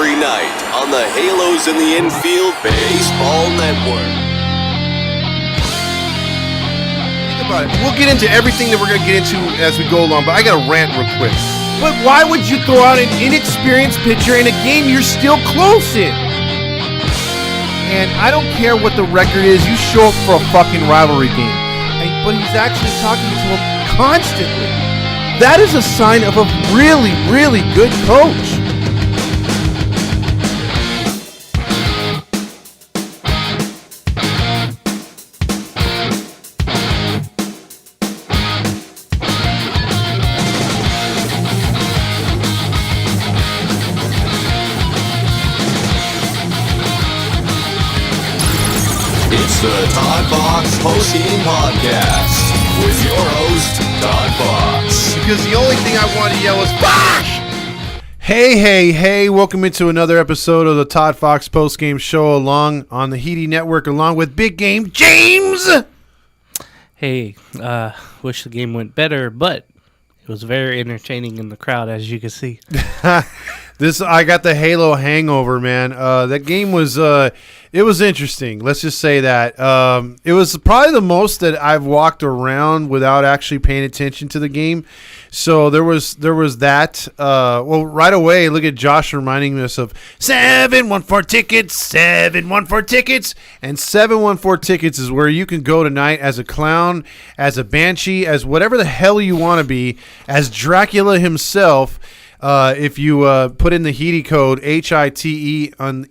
every night on the Halos in the Infield Baseball Network. Think about it. We'll get into everything that we're going to get into as we go along, but I got to rant real quick. But why would you throw out an inexperienced pitcher in a game you're still close in? And I don't care what the record is. You show up for a fucking rivalry game. But he's actually talking to him constantly. That is a sign of a really, really good coach. It's the ToddFox postgame podcast with your host, ToddFox. Because the only thing I want to yell is Fox! Hey, welcome into another episode of the ToddFox postgame show along on the Heedy Network along with Big Game James! Hey, wish the game went better, but it was very entertaining in the crowd, as you can see. I got the Halo hangover, man. That game was it was interesting. Let's just say that. It was probably the most that I've walked around without actually paying attention to the game. So there was that. Well, right away, look at Josh reminding us of 714 tickets, 714 tickets, and 714 tickets is where you can go tonight as a clown, as a banshee, as whatever the hell you want to be, as Dracula himself. If you put in the Heedy code, HITE,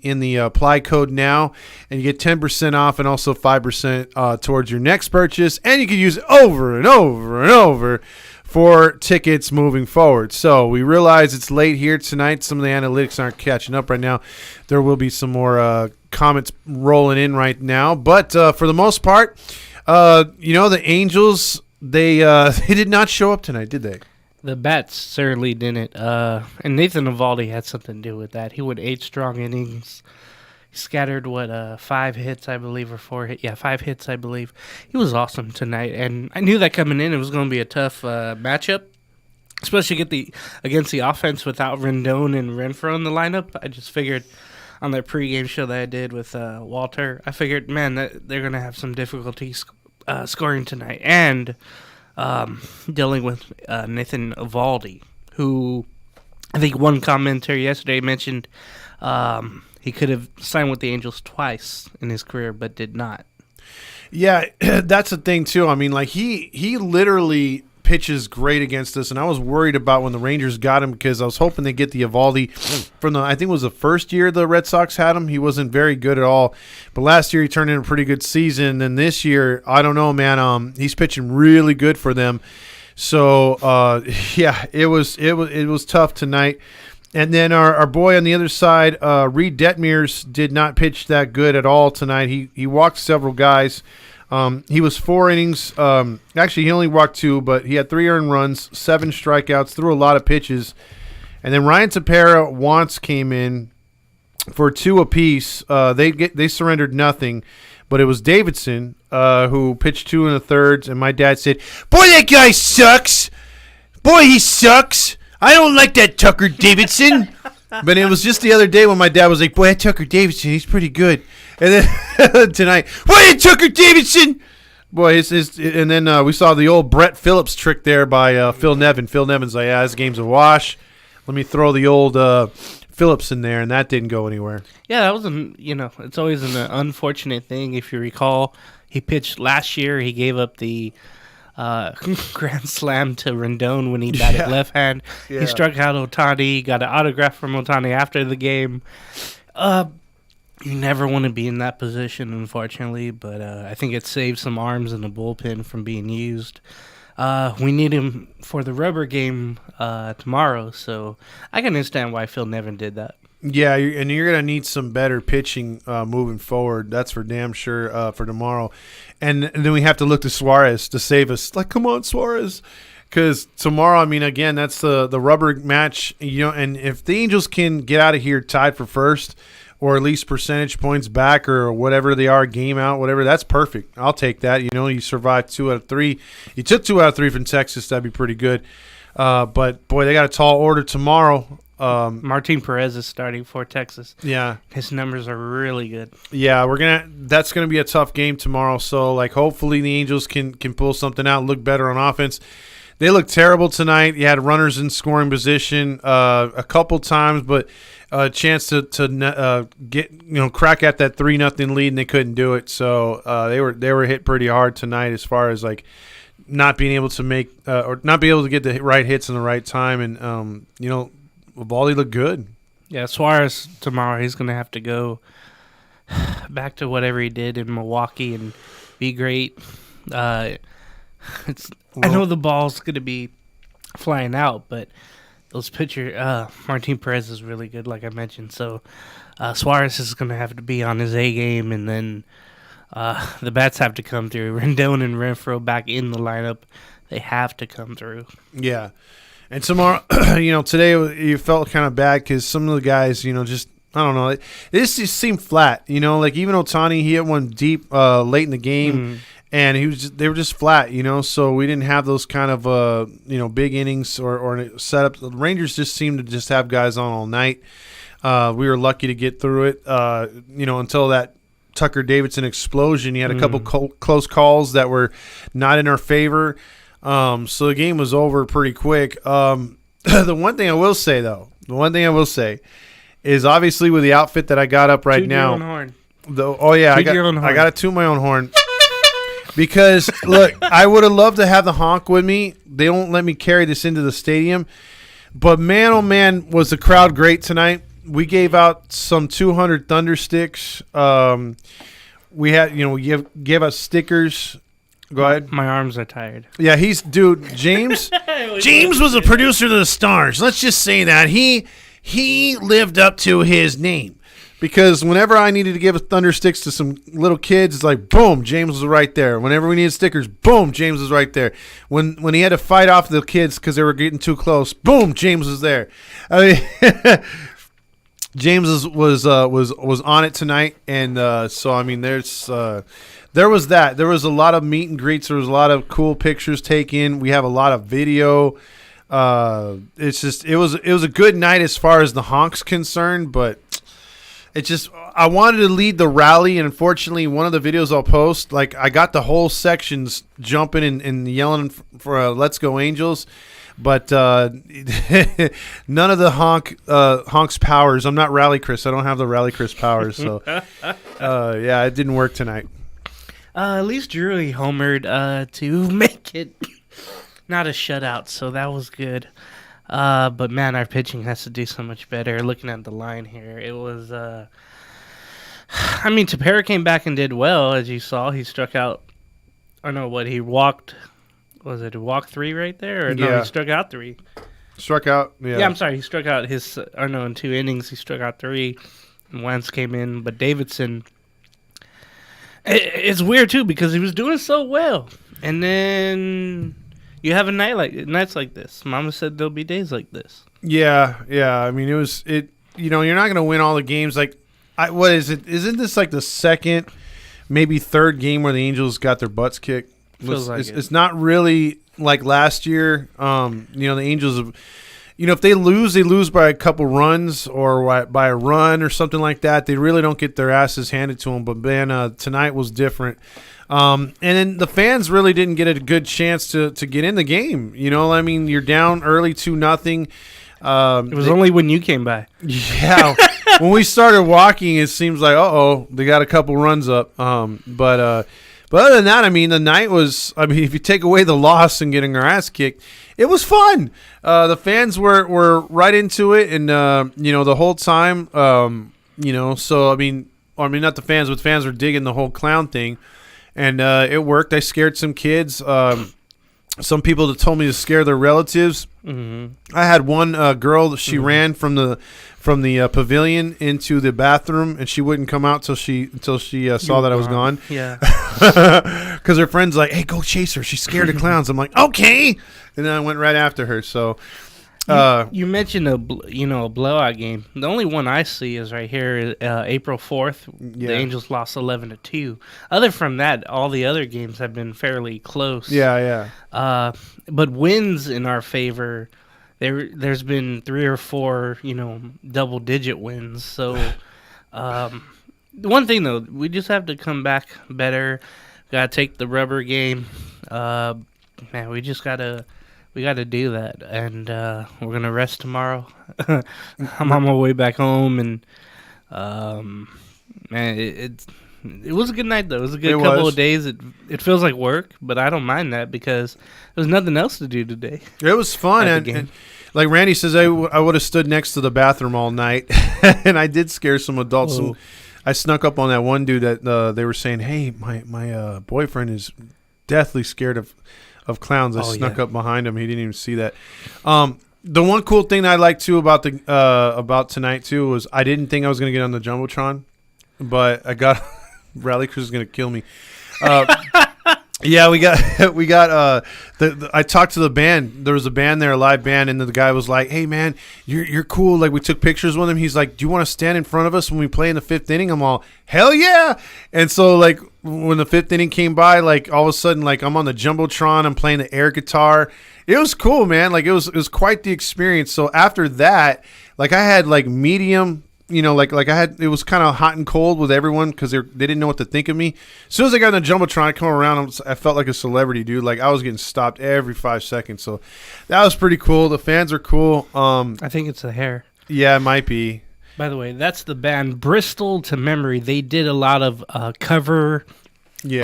in the apply code now, and you get 10% off and also 5% towards your next purchase, and you can use it over and over and over for tickets moving forward. So we realize it's late here tonight. Some of the analytics aren't catching up right now. There will be some more comments rolling in right now. But for the most part, the Angels, they did not show up tonight, did they? The bats certainly didn't. And Nathan Eovaldi had something to do with that. He went 8 strong innings. He scattered, 5 hits, I believe, or 4 hits. Yeah, 5 hits, I believe. He was awesome tonight. And I knew that coming in, it was going to be a tough matchup, especially against the offense without Rendon and Renfroe in the lineup. I just figured on their pregame show that I did with Walter, I figured, man, that they're going to have some difficulty scoring tonight. And dealing with Nathan Eovaldi, who I think one commentator yesterday mentioned he could have signed with the Angels twice in his career, but did not. Yeah, that's the thing too. I mean, like he literally pitches great against us, and I was worried about when the Rangers got him because I was hoping they get the Eovaldi from I think it was the first year the Red Sox had him. He wasn't very good at all, but last year he turned in a pretty good season. And this year, I don't know, man. He's pitching really good for them. So yeah, it was tough tonight. And then our boy on the other side, Reed Detmers, did not pitch that good at all tonight. He walked several guys. He was 4 innings. Actually, he only walked 2, but he had 3 earned runs, 7 strikeouts, threw a lot of pitches. And then Ryan Tepera came in for 2 apiece. They surrendered nothing, but it was Davidson who pitched 2 in the thirds. And my dad said, "Boy, that guy sucks. Boy, he sucks. I don't like that Tucker Davidson." But it was just the other day when my dad was like, "Boy, that Tucker Davidson, he's pretty good." And then tonight, "Boy, that Tucker Davidson." Boy, and then we saw the old Brett Phillips trick there by Phil Nevin. Phil Nevin's like, "Yeah, this game's a wash. Let me throw the old Phillips in there," and that didn't go anywhere. Yeah, that was it's always an unfortunate thing. If you recall, he pitched last year. He gave up the grand slam to Rendon when he batted left hand. Yeah. He struck out Ohtani, got an autograph from Ohtani after the game. You never want to be in that position, unfortunately, but I think it saved some arms in the bullpen from being used. We need him for the rubber game tomorrow, so I can understand why Phil Nevin did that. Yeah, and you're going to need some better pitching moving forward. That's for damn sure for tomorrow. And then we have to look to Suarez to save us. Like, come on, Suarez. Because tomorrow, I mean, again, that's the rubber match. And if the Angels can get out of here tied for first or at least percentage points back or whatever they are, game out, whatever, that's perfect. I'll take that. You survived 2 out of 3. You took 2 out of 3 from Texas. That'd be pretty good. But, boy, they got a tall order tomorrow. Martin Perez is starting for Texas. Yeah. His numbers are really good. Yeah, that's gonna be a tough game tomorrow. So like hopefully the Angels can pull something out, look better on offense. They looked terrible tonight. You had runners in scoring position a couple times, but a chance to get crack at that 3-0 lead, and they couldn't do it. So they were hit pretty hard tonight as far as like not being able to make or not be able to get the right hits in the right time, and Eovaldi looked good. Yeah, Suarez tomorrow, he's going to have to go back to whatever he did in Milwaukee and be great. I know the ball's going to be flying out, but those Martin Perez is really good, like I mentioned. So Suarez is going to have to be on his A game, and then the bats have to come through. Rendon and Renfroe back in the lineup. They have to come through. Yeah. And tomorrow, today you felt kind of bad because some of the guys, just, I don't know, this just seemed flat. Like even Ohtani, he hit one deep late in the game, and they were just flat, so we didn't have those kind of, big innings or setups. The Rangers just seemed to just have guys on all night. We were lucky to get through it, until that Tucker Davidson explosion. He had a couple close calls that were not in our favor. So the game was over pretty quick. The one thing I will say is obviously with the outfit that I got up right now. I got to toot my own horn. Because, look, I would have loved to have the honk with me. They won't let me carry this into the stadium. But, man, oh, man, was the crowd great tonight. We gave out some 200 Thunder sticks. We had, we gave out stickers. Go ahead. My arms are tired. Yeah, James. James was a producer to the stars. Let's just say that. He lived up to his name. Because whenever I needed to give Thunder sticks to some little kids, it's like, boom, James was right there. Whenever we needed stickers, boom, James was right there. When he had to fight off the kids because they were getting too close, boom, James was there. I mean, James was on it tonight, and so I mean, there was that. There was a lot of meet and greets. There was a lot of cool pictures taken. We have a lot of video. It was a good night as far as the honk's concerned, but I wanted to lead the rally, and unfortunately, one of the videos I'll post, like I got the whole sections jumping and yelling for "Let's Go Angels," but none of the honk's powers. I'm not Rally Chris. I don't have the Rally Chris powers, so yeah, it didn't work tonight. At least Drury homered to make it not a shutout, so that was good. But, man, our pitching has to do so much better. Looking at the line here, it was Tepera came back and did well, as you saw. He struck out – he walked – was it a walk 3 right there? Or no, he struck out 3. Struck out, yeah. Yeah, I'm sorry. He struck out in 2 innings, he struck out 3. And Wentz came in. But Davidson – it's weird, too, because he was doing so well. And then you have nights like this. Mama said there'll be days like this. Yeah. I mean, you're not going to win all the games. Like, what is it? Isn't this like the second, maybe third game where the Angels got their butts kicked? It's not really like last year. The Angels, if they lose by a couple runs or by a run or something like that. They really don't get their asses handed to them. But, man, tonight was different. And then the fans really didn't get a good chance to get in the game. You're down early 2-0. It was only when you came by. Yeah. When we started walking, it seems like, they got a couple runs up. But other than that, the night was, if you take away the loss and getting our ass kicked, it was fun. The fans were right into it, and, the whole time, so, not the fans, but fans were digging the whole clown thing. And it worked. I scared some kids. Some people that told me to scare their relatives. Mm-hmm. I had one girl. She ran from the pavilion into the bathroom, and she wouldn't come out till she saw that I was gone. Yeah, because her friend's like, "Hey, go chase her. She's scared of clowns." I'm like, "Okay," and then I went right after her. So. You mentioned a blowout game. The only one I see is right here, April 4th. Yeah. The Angels lost 11-2. Other from that, all the other games have been fairly close. Yeah. But wins in our favor there's been 3 or 4, double-digit wins. So, the one thing though, we just have to come back better. Gotta take the rubber game. Man, we gotta do that, and we're gonna rest tomorrow. I'm on my way back home, and man, it was a good night though. It was a good couple of days. It feels like work, but I don't mind that because there's nothing else to do today. It was fun, and like Randy says, I would have stood next to the bathroom all night, and I did scare some adults. I snuck up on that one dude that they were saying, "Hey, my boyfriend is deathly scared of clowns." I snuck up behind him. He didn't even see that. The one cool thing that I liked too about about tonight too was I didn't think I was gonna get on the jumbotron, but I got Rally Cruz is gonna kill me. Yeah, we got I talked to the band. There was a band there, a live band, and the guy was like, "Hey man, you're cool." Like we took pictures with him. He's like, "Do you want to stand in front of us when we play in the 5th inning?" I'm all, "Hell yeah!" And so like when the 5th inning came by, like all of a sudden, like I'm on the jumbotron, I'm playing the air guitar. It was cool, man. Like it was quite the experience. So after that, like I had like medium. Like I had, it was kind of hot and cold with everyone because they didn't know what to think of me. As soon as I got in the jumbotron, I come around, I felt like a celebrity, dude. Like I was getting stopped every 5 seconds, so that was pretty cool. The fans are cool. I think it's the hair. Yeah, it might be. By the way, that's the band Bristol to Memory. They did a lot of cover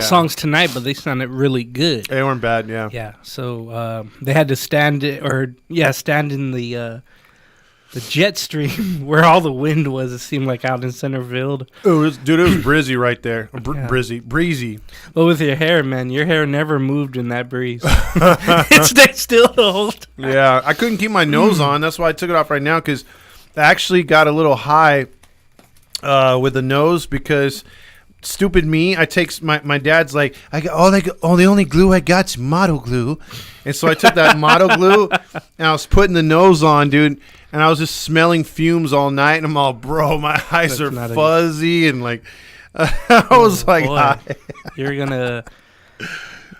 songs tonight, but they sounded really good. They weren't bad, yeah. Yeah, so they had to stand in the jet stream where all the wind was. It seemed like out in center field. Oh, it was breezy right there. Breezy. Well, with your hair, man, your hair never moved in that breeze. It stayed still the whole time. Yeah, I couldn't keep my nose on. That's why I took it off right now because I actually got a little high with the nose because stupid me. I take my dad's like, the only glue I got's Motto glue, and so I took that Motto glue and I was putting the nose on, dude. And I was just smelling fumes all night, and I'm all, bro, my eyes are fuzzy, and like, I was like, hi. You're gonna.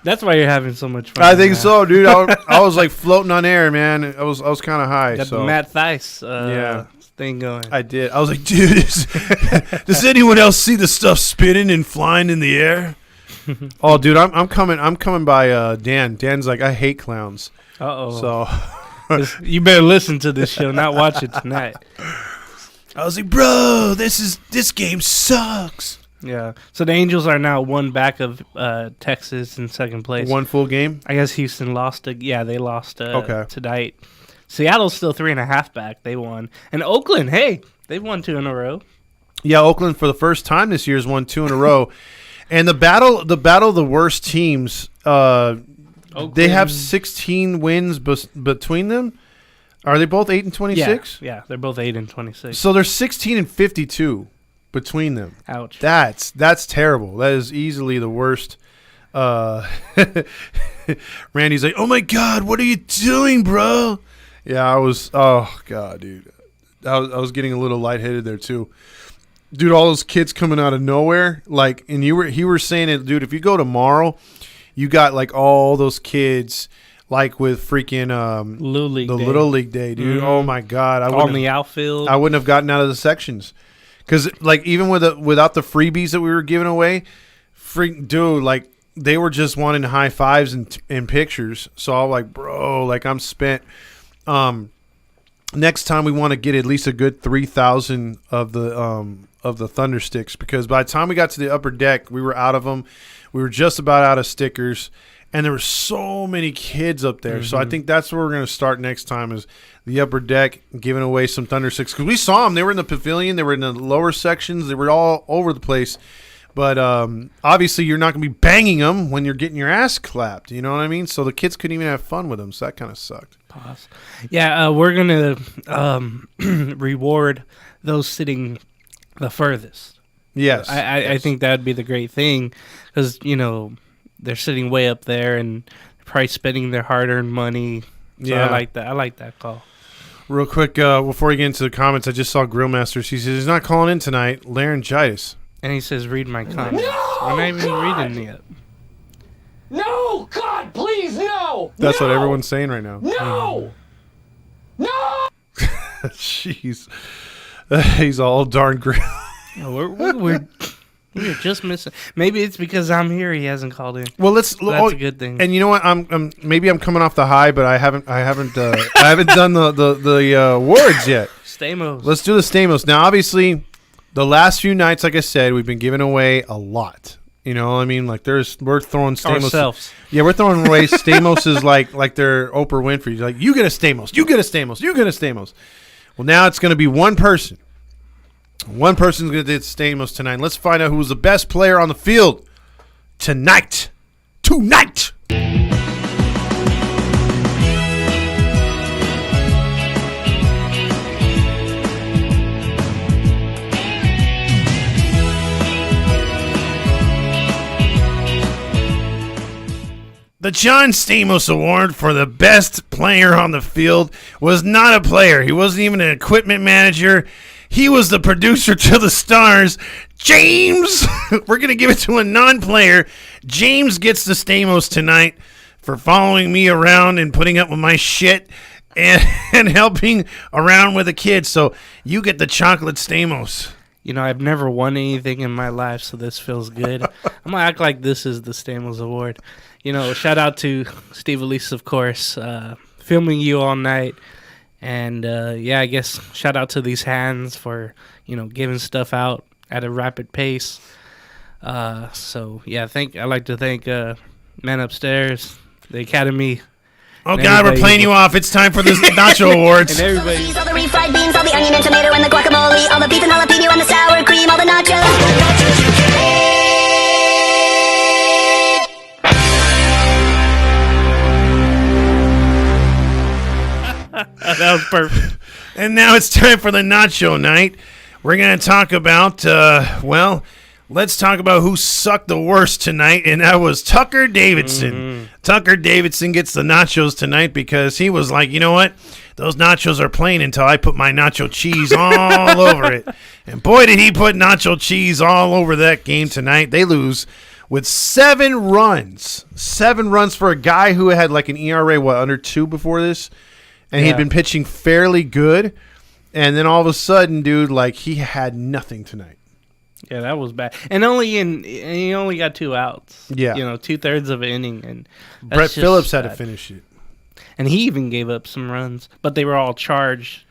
That's why you're having so much fun. I think so, dude. I was like floating on air, man. I was kind of high. Got the Matt Theis thing going. I did. I was like, dude, does anyone else see the stuff spinning and flying in the air? Oh, dude, I'm coming by Dan. Dan's like, I hate clowns. Uh-oh. So. You better listen to this show, not watch it tonight. I was like, bro, this game sucks. Yeah. So the Angels are now one back of Texas in second place. One full game? I guess Houston lost. They lost tonight. Seattle's still 3.5 back. They won. And Oakland, hey, they've won 2 in a row. Yeah, Oakland for the first time this year has won 2 in a row. And the battle of the worst teams, Oakland. They have 16 wins between them. Are they both 8-26? Yeah, they're both 8-26. So they're 16-52 between them. Ouch. That's terrible. That is easily the worst. Randy's like, "Oh my God, what are you doing, bro?" Yeah, I was. Oh God, dude, I was getting a little lightheaded there too. Dude, all those kids coming out of nowhere, like, and he were saying it, dude. If you go tomorrow, you got like all those kids, like with freaking Little League Day, dude. Mm-hmm. Oh my God, on the outfield. I wouldn't have gotten out of the sections because, like, even without the freebies that we were giving away, dude, like they were just wanting high fives and pictures. So I'm like, bro, like I'm spent. Next time we want to get at least a good 3,000 of the Thunder Sticks, because by the time we got to the upper deck, we were out of them. We were just about out of stickers, and there were so many kids up there. Mm-hmm. So I think that's where we're going to start next time is the upper deck, giving away some Thunder Sticks. Because we saw them. They were in the pavilion. They were in the lower sections. They were all over the place. But obviously you're not going to be banging them when you're getting your ass clapped. You know what I mean? So the kids couldn't even have fun with them. So that kind of sucked. Pause. Yeah, we're going to reward those sitting the furthest. Yes. I think that would be the great thing because, you know, they're sitting way up there and probably spending their hard-earned money. So yeah. I like that. I like that call. Real quick, before we get into the comments, I just saw Grillmasters. He says he's not calling in tonight. Laryngitis. And he says, read my comments. No, we're not even God! reading yet. No, God, please, no! That's no! what everyone's saying right now. No! Jeez. He's all darn great. Yeah, we're just missing. Maybe it's because I'm here. He hasn't called in. Well, That's a good thing. And you know what? I'm maybe I'm coming off the high, but I haven't I haven't done the awards yet. Stamos. Let's do the Stamos. Now, obviously, the last few nights, like I said, we've been giving away a lot. You know, I mean, like we're throwing Stamos. Ourselves. Yeah, we're throwing away Stamos like they're Oprah Winfrey. Like, you get a Stamos, you get a Stamos, you get a Stamos. Well, now it's going to be one person. One person's going to get Stamos tonight. Let's find out who was the best player on the field tonight. Tonight. The John Stamos Award for the best player on the field was not a player. He wasn't even an equipment manager. He was the producer to the Stars. James! We're going to give it to a non-player. James gets the Stamos tonight for following me around and putting up with my shit and helping around with the kids. So you get the chocolate Stamos. You know, I've never won anything in my life, so this feels good. I'm going to act like this is the Stamos Award. You know, shout out to Steve Elise, of course, filming you all night. And, I guess shout out to these hands for, giving stuff out at a rapid pace. I'd like to thank Men Upstairs, the Academy. Oh, God, we're playing you off. It's time for the Nacho Awards. And everybody. All the refried beans, all the onion and tomato and the guacamole, all the beef and jalapeno and the sour cream, all the nachos. That was perfect. And now it's time for the Nacho Night. We're going to talk about, let's talk about who sucked the worst tonight, and that was Tucker Davidson. Mm-hmm. Tucker Davidson gets the nachos tonight because he was like, you know what? Those nachos are plain until I put my nacho cheese all over it. And boy, did he put nacho cheese all over that game tonight. They lose with 7 runs. 7 runs for a guy who had like an ERA, under 2 before this? And he'd been pitching fairly good. And then all of a sudden, dude, like he had nothing tonight. Yeah, that was bad. And he only got 2 outs. Yeah. 2/3 of an inning. And Brett Phillips had to finish it. And he even gave up some runs, but they were all charged,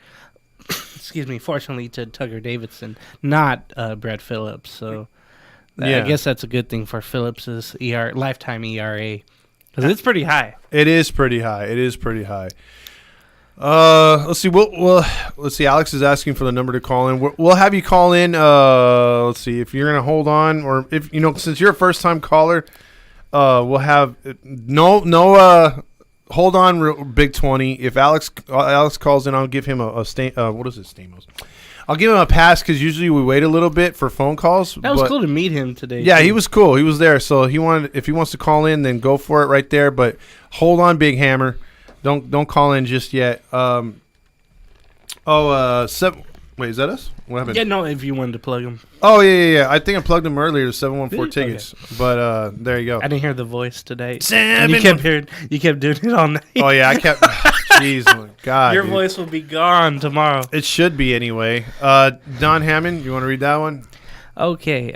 fortunately to Tucker Davidson, not Brett Phillips. So I guess that's a good thing for Phillips's lifetime ERA, because it's pretty high. It is pretty high. Let's see. Let's see. Alex is asking for the number to call in. We'll have you call in. Let's see if you're gonna hold on, or if since you're a first time caller, we'll have no. Hold on, Big 20. If Alex calls in, I'll give him Stamos. I'll give him a pass because usually we wait a little bit for phone calls. That was cool to meet him today. Yeah, too. he was cool. He was there, so if he wants to call in, then go for it right there. But hold on, Big Hammer. Don't call in just yet. Wait, is that us? What happened? Yeah, no, if you wanted to plug him. Oh, yeah. I think I plugged him earlier to 714 tickets. Okay. But there you go. I didn't hear the voice today. And you kept doing it all night. Oh, yeah, I kept. Jeez, my God. Your dude. voice will be gone tomorrow. It should be anyway. Don Hammond, you want to read that one? Okay.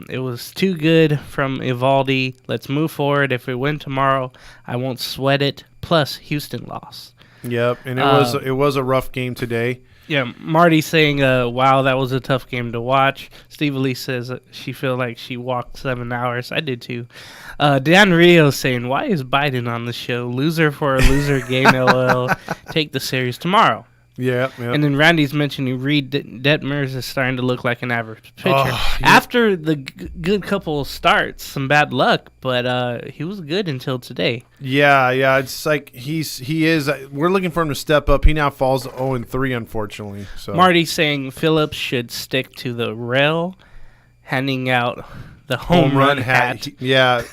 It was too good from Evaldi. Let's move forward. If we win tomorrow, I won't sweat it. Plus, Houston lost. Yep, and it was a rough game today. Yeah, Marty saying, wow, that was a tough game to watch. Steve Lee says she feel like she walked 7 hours. I did too. Dan Rio saying, why is Biden on the show? Loser for a loser game, LOL. Take the series tomorrow. Yeah. And then Randy's mentioning Reed Detmers is starting to look like an average pitcher. Oh, yeah. After the good couple of starts, some bad luck, but he was good until today. Yeah. It's like he is. We're looking for him to step up. He now falls to 0-3, unfortunately. So Marty saying Phillips should stick to the rail, handing out the home run hat. Yeah.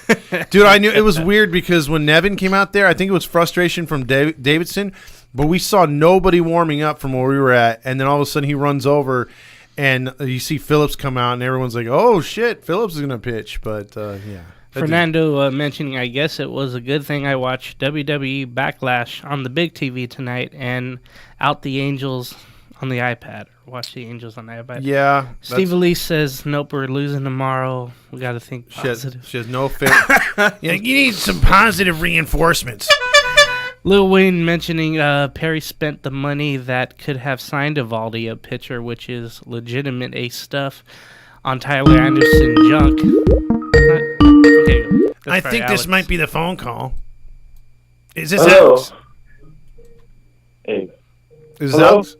Dude, I knew it was weird because when Nevin came out there, I think it was frustration from Davidson. But we saw nobody warming up from where we were at, and then all of a sudden he runs over, and you see Phillips come out, and everyone's like, "Oh shit, Phillips is gonna pitch." But yeah, Fernando mentioning, I guess it was a good thing I watched WWE Backlash on the big TV tonight and out the Angels on the iPad. Watch the Angels on the iPad. Yeah. Steve Elise says, nope, we're losing tomorrow. We got to think positive. She has no fit. Yeah, you need some positive reinforcements. Lil Wayne mentioning Perry spent the money that could have signed Eovaldi, a pitcher, which is legitimate ace stuff, on Tyler Anderson junk. Okay, I think Alex. this might be the phone call. Is this Hello. Alex? Hey. Is this Hello? Alex?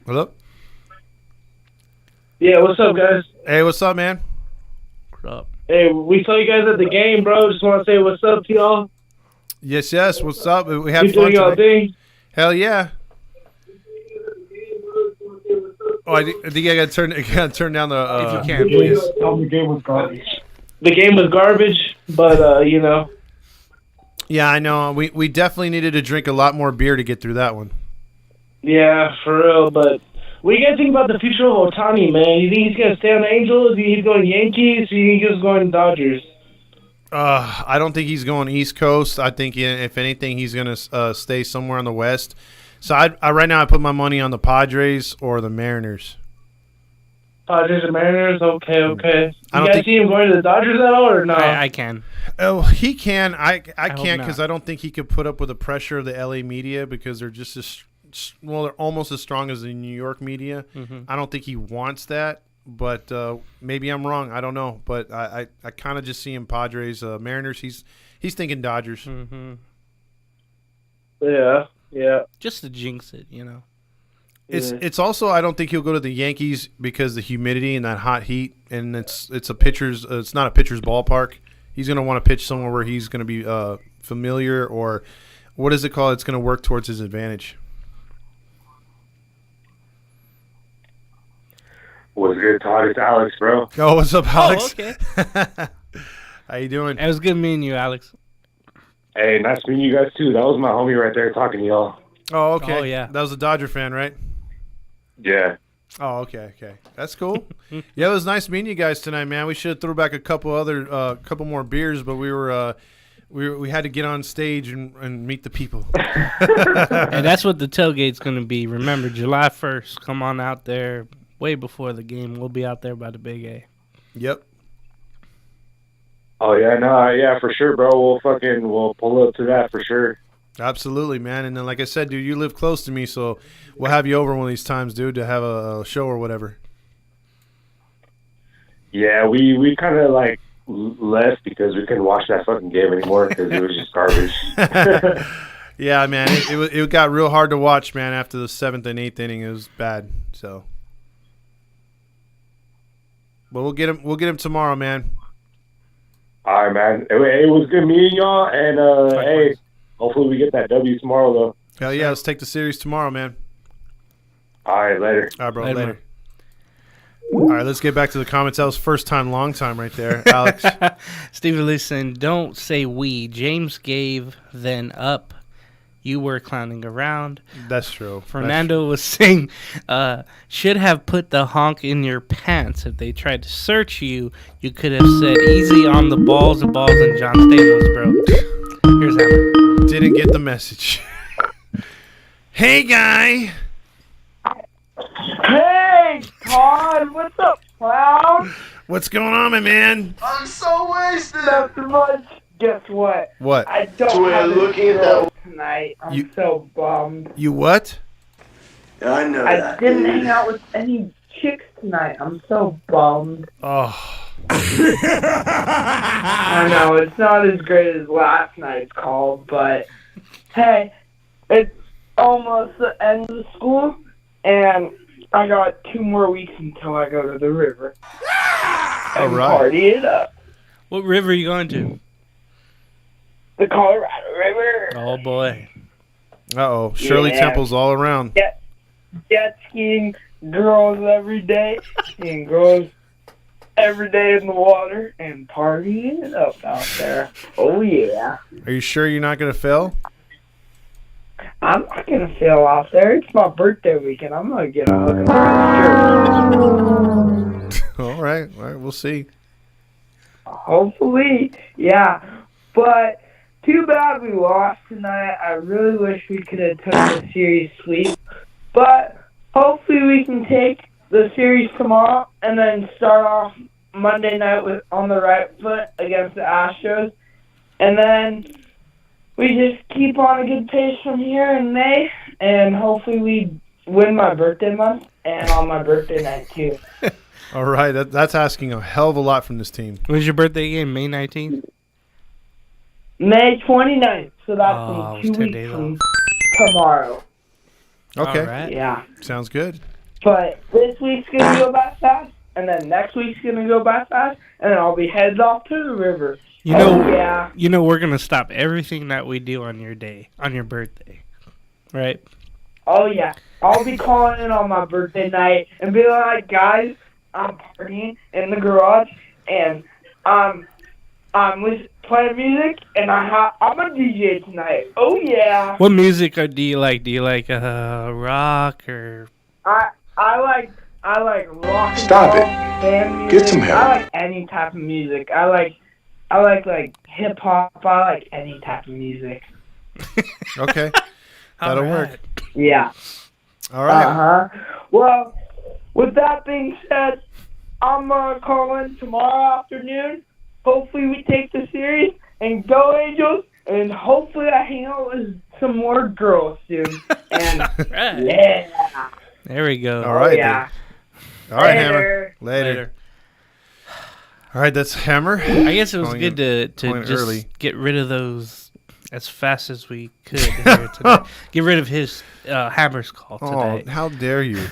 Hello? Yeah, what's up, guys? Hey, what's up, man? What up? Hey, we saw you guys at the game, bro. Just want to say what's up to y'all. Yes. What's up? We had You fun doing y'all today. thing? Hell yeah. Oh, I think I gotta turn down the. If you can, please. The game was garbage. The game was garbage, but you know. Yeah, I know. We definitely needed to drink a lot more beer to get through that one. Yeah, for real. But what do you guys think about the future of Ohtani, man? You think he's gonna stay on the Angels? You think he's going Yankees? Or you think he's going Dodgers? I don't think he's going East Coast. I think if anything, he's gonna stay somewhere on the West. So I right now I put my money on the Padres or the Mariners. Dodgers and Mariners. Okay. I You don't guys think- see him going to the Dodgers at all, or no? I can. Oh, he can. I hope can't not. because I don't think he could put up with the pressure of the LA media because they're just they're almost as strong as the New York media. I don't think he wants that, but maybe I'm wrong. I don't know, but I kind of just see him Padres, Mariners. He's thinking Dodgers. Yeah. Just to jinx it, you know. It's also I don't think he'll go to the Yankees because the humidity and that hot heat, and it's a pitcher's. It's not a pitcher's ballpark. He's going to want to pitch somewhere where he's going to be familiar, or what is it called? It's going to work towards his advantage. What's good, Todd? It's Alex, bro. Oh, what's up, Alex? Oh, okay. How you doing? It was good meeting you, Alex. Hey, nice meeting you guys, too. That was my homie right there talking to y'all. Oh, okay. Oh, yeah. That was a Dodger fan, right? Yeah. Oh, okay. That's cool. Yeah, it was nice meeting you guys tonight, man. We should have threw back a couple more beers, but we had to get on stage and meet the people. And that's what the tailgate's going to be. Remember, July 1st. Come on out there way before the game. We'll be out there by the Big A. Yep. Oh, yeah, no, yeah, for sure, bro. We'll pull up to that for sure. Absolutely, man. And then, like I said, dude, you live close to me, so we'll have you over one of these times, dude, to have a show or whatever. Yeah, we kind of, left because we couldn't watch that fucking game anymore because it was just garbage. Yeah, man, it got real hard to watch, man. After the 7th and 8th inning, it was bad. So, but we'll get him tomorrow, man. All right, man. It was good meeting y'all, and, hey, hopefully we get that W tomorrow, though. Hell yeah, let's take the series tomorrow, man. All right, later. All right, bro, Later, later. All right, let's get back to the comments. That was first time, long time right there, Alex. Steve listen, don't say we. James gave, then up. You were clowning around. That's true. Fernando was saying, should have put the honk in your pants. If they tried to search you, you could have said easy on the balls and John Stamos, bro. Here's Hammer. Didn't get the message. Hey, guy. Hey, Todd, what's up, clown? What's going on, my man? I'm so wasted. Nothing much. Guess what? What? I don't have a girl tonight. I'm so bummed. You what? I didn't hang out with any chicks tonight. I'm so bummed. Oh. I know, it's not as great as last night's call, but hey, it's almost the end of school, and I got 2 more weeks until I go to the river. All And right. party it up. What river are you going to? The Colorado River. Oh, boy. Uh-oh. Shirley Yeah. Temple's all around. Jet skiing, girls every day, and girls every day in the water, and partying it up out there. Oh, yeah. Are you sure you're not going to fail? I'm not going to fail out there. It's my birthday weekend. I'm going to get a hook and line church. All right. We'll see. Hopefully, yeah. But too bad we lost tonight. I really wish we could have took the series sweep. But hopefully we can take the series tomorrow and then start off Monday night on the right foot against the Astros. And then we just keep on a good pace from here in May. And hopefully we win my birthday month and on my birthday night too. All right, that's asking a hell of a lot from this team. When's your birthday again? May 19th? May 29th. So that's Oh, in 2 it's 10 weeks days from tomorrow. Okay, All right. Yeah. sounds good. But this week's going to go by fast, and then next week's going to go by fast, and then I'll be headed off to the river. You know, Yeah. you know, we're gonna stop everything that we do on your day, on your birthday, right? Oh, yeah. I'll be calling in on my birthday night and be like, guys, I'm partying in the garage, and I'm playing music, and I'm a DJ tonight. Oh, yeah. What music do you like? Do you like rock or? I like rock and Stop roll, it. band music. Get some help. I like any type of music. I like hip hop. I like any type of music. Okay, that'll work. Yeah. All right. Uh-huh. Well, with that being said, I'm going to call in tomorrow afternoon. Hopefully we take the series and go Angels, and hopefully I hang out with some more girls soon. And Right. yeah. There we go. All right. Yeah. All right, Later. Hammer. Later. All right, that's Hammer. I guess it was Calling good to calling just early. get rid of those as fast as we could here today. Get rid of his Hammer's call Oh, today. how dare you!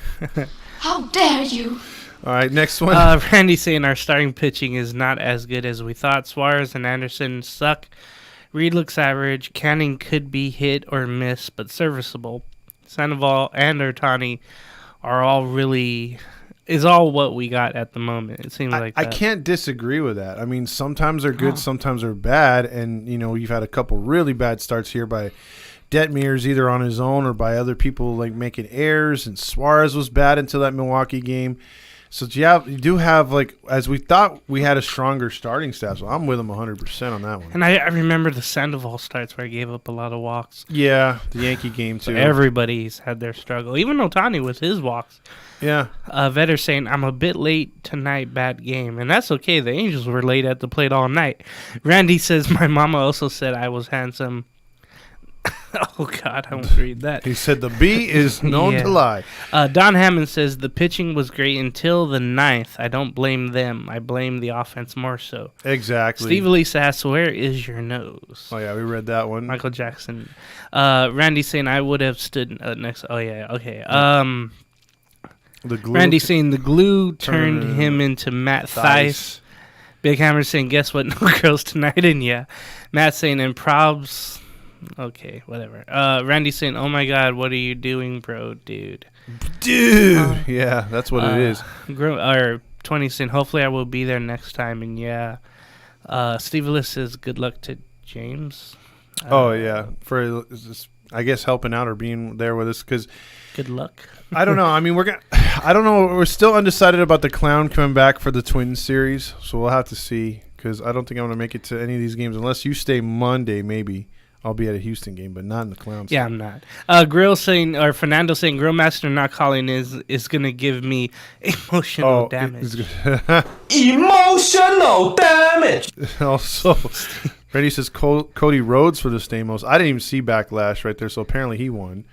How dare you? All right, next one. Randy saying our starting pitching is not as good as we thought. Suarez and Anderson suck. Reed looks average. Canning could be hit or miss, but serviceable. Sandoval and Ohtani are all what we got at the moment. It seems like I that. can't disagree with that. I mean, sometimes they're good, sometimes they're bad, and you've had a couple really bad starts here by Detmers, either on his own or by other people like making errors. And Suarez was bad until that Milwaukee game. So you do have, like, as we thought, we had a stronger starting staff. So I'm with him 100% on that one. And I remember the Sandoval starts where I gave up a lot of walks. Yeah, the Yankee game too. Everybody's had their struggle. Even Ohtani with his walks. Yeah. Vetter saying, I'm a bit late tonight, bad game. And that's okay. The Angels were late at the plate all night. Randy says, my mama also said I was handsome. Oh, God, I won't read that. He said the B is known Yeah. to lie. Don Hammond says, the pitching was great until the ninth. I don't blame them. I blame the offense more so. Exactly. Steve Elisa asks, where is your nose? Oh, yeah, we read that one. Michael Jackson. Randy saying, I would have stood next. Oh, yeah, okay. The glue. Randy saying, the glue turned him into Matt Theis. Big Hammer saying, guess what? No girls tonight. And yeah. Matt saying, and probs. Okay, whatever. Randy saying, oh my God, what are you doing, bro, dude? Dude. Yeah, that's what it is. Or 20 saying, hopefully I will be there next time. And yeah. Steve Ellis says, good luck to James. Oh, yeah. For, I guess, helping out or being there with us because Good luck. I don't know. I mean, I don't know. We're still undecided about the Clown coming back for the Twins series, so we'll have to see because I don't think I'm going to make it to any of these games unless you stay Monday, maybe. I'll be at a Houston game, but not in the Clowns. Yeah, I'm not. Fernando saying, Grillmaster not calling is going to give me emotional damage. Emotional damage. Also, Randy says Cody Rhodes for the Stamos. I didn't even see Backlash right there, so apparently he won.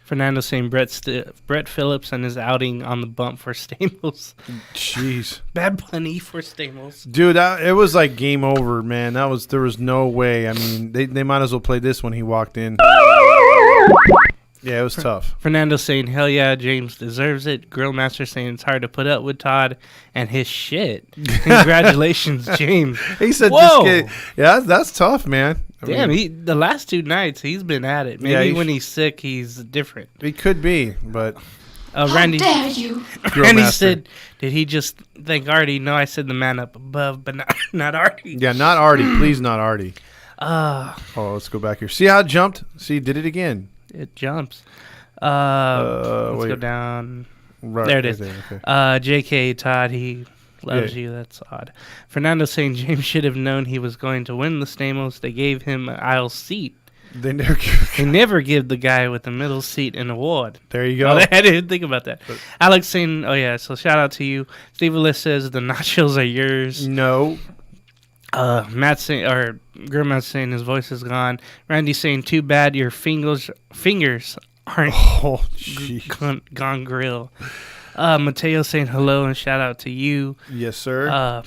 Fernando saying Brett Phillips and his outing on the bump for Stamos. Jeez. Bad Bunny for Stamos. Dude, it was like game over, man. There was no way. I mean, they might as well play this when he walked in. Yeah, it was tough. Fernando saying, hell yeah, James deserves it. Grillmaster saying it's hard to put up with Todd and his shit. Congratulations, James. He said, whoa. This kid, yeah, that's tough, man. Damn, the last 2 nights, he's been at it. Maybe when he's sick, he's different. He could be, but... Randy, How dare you? Randy said, did he just thank Artie? No, I said the man up above, but not Artie. Yeah, not Artie. Please, not Artie. Oh, let's go back here. See how it jumped? See, did it again. It jumps. Let's wait. go down. Right, There it is. There, okay. JK Todd, he Loves you. That's odd. Fernando saying James should have known he was going to win the Stamos. They gave him an aisle seat. They never give the guy with the middle seat an award. There you go. Oh, I didn't think about that. Alex saying, oh yeah, so shout out to you. Steve Willis says the nachos are yours. No. Matt saying, or Grandma's saying his voice is gone. Randy saying, too bad your fingers aren't gone grill. Mateo saying hello and shout out to you. Yes, sir.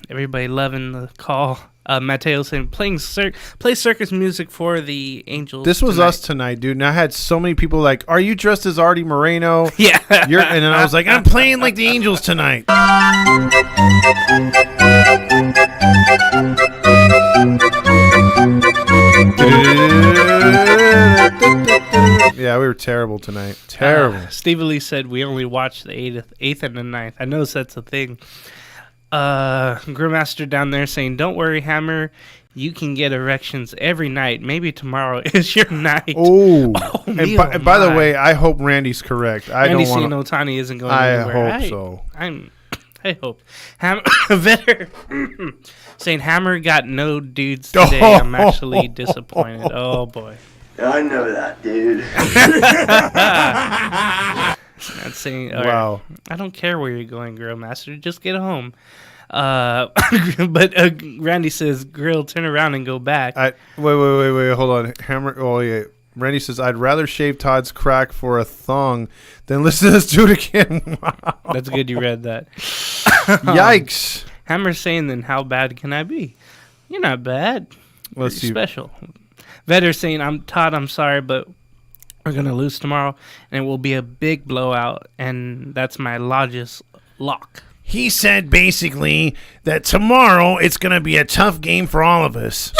Everybody loving the call. Mateo saying play circus music for the Angels. This was tonight. us tonight, dude. And I had so many people like, "Are you dressed as Artie Moreno?" Yeah. And then I was like, "I'm playing like the Angels tonight." Yeah, we were terrible tonight. Terrible. Steve Lee said we only watched the 8th and the 9th. I noticed that's a thing. Grillmaster down there saying, don't worry, Hammer. You can get erections every night. Maybe tomorrow is your night. Ooh. And by the way, I hope Randy's correct. Randy saying Otani isn't going anywhere. I hope so. I hope. Vetter saying Hammer got no dudes today. I'm actually disappointed. Oh, boy. I know that, dude. That's saying, wow. I don't care where you're going, Grill Master. Just get home. But Randy says, Grill, turn around and go back. Wait. Hold on. Hammer. Oh, yeah. Randy says, I'd rather shave Todd's crack for a thong than listen to us do it again. Wow. That's good you read that. Yikes. Hammer's saying, then how bad can I be? You're not bad. Let's see. Special. Vetter saying, I'm sorry, but we're going to lose tomorrow, and it will be a big blowout, and that's my largest lock. He said basically that tomorrow it's going to be a tough game for all of us.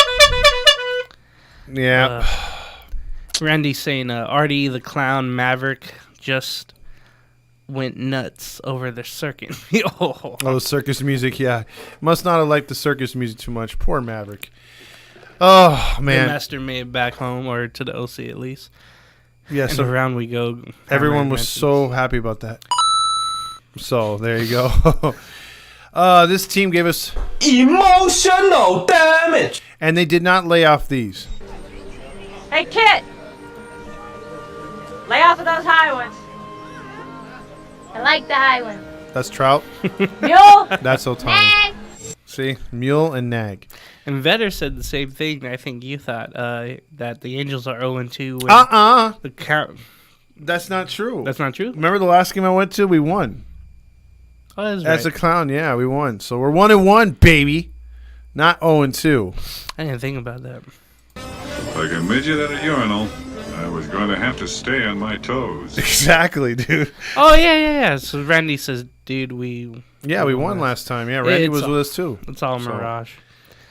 Yeah. Randy saying, Artie the Clown Maverick just went nuts over the circuit. Oh, circus music, yeah. Must not have liked the circus music too much. Poor Maverick. Oh, man. The master made it back home, or to the OC at least. Yeah, so around we go. Everyone was so happy about that. So, there you go. This team gave us emotional damage. And they did not lay off these. Hey, Kit! Lay off of those high ones. I like the high ones. That's Trout. Mule! That's Otani. See? Mule and Nag. And Vetter said the same thing. I think you thought that the Angels are 0-2. The count. That's not true. That's not true? Remember the last game I went to? We won. Oh, that's right. A Clown, yeah, we won. So we're 1-1, baby. Not 0-2. I didn't think about that. Like a midget at a urinal, I was going to have to stay on my toes. Exactly, dude. Oh, yeah. So Randy says, dude, we won last time. Yeah, Randy was with us too. It's all mirage.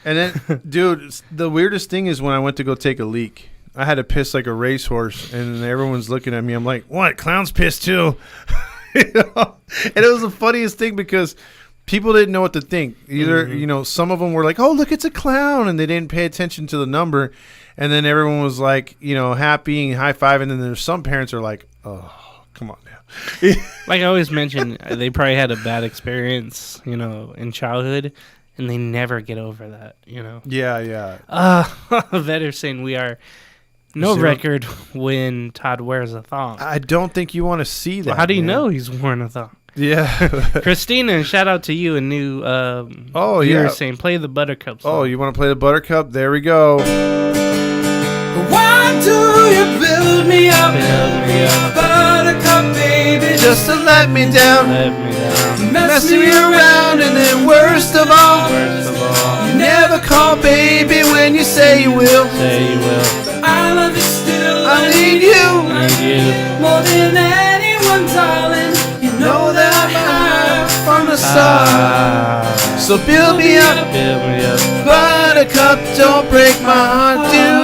And then, dude, the weirdest thing is when I went to go take a leak, I had to piss like a racehorse, and everyone's looking at me. I'm like, what? Clown's pissed too. You know? And it was the funniest thing because people didn't know what to think. Either, some of them were like, oh, look, it's a clown, and they didn't pay attention to the number. And then everyone was like, happy and high-fiving. And then there's some parents are like, oh, come on now. Like I always mention, they probably had a bad experience, in childhood, and they never get over that, Yeah. Vetter saying we are no record when Todd wears a thong. I don't think you want to see that. Well, how do you know he's wearing a thong? Yeah. Christina, shout out to you, a new viewer saying play the Buttercup song. Oh, you want to play the Buttercup? There we go. Why do you build me up? Buttercup, baby, just to let me down. Mess me around, and then worst of all, you never call baby when you say you will. But I love you still. I need you more than anyone, darling. You know that I'm high from the start. So build me up, Buttercup, don't break my heart. Do.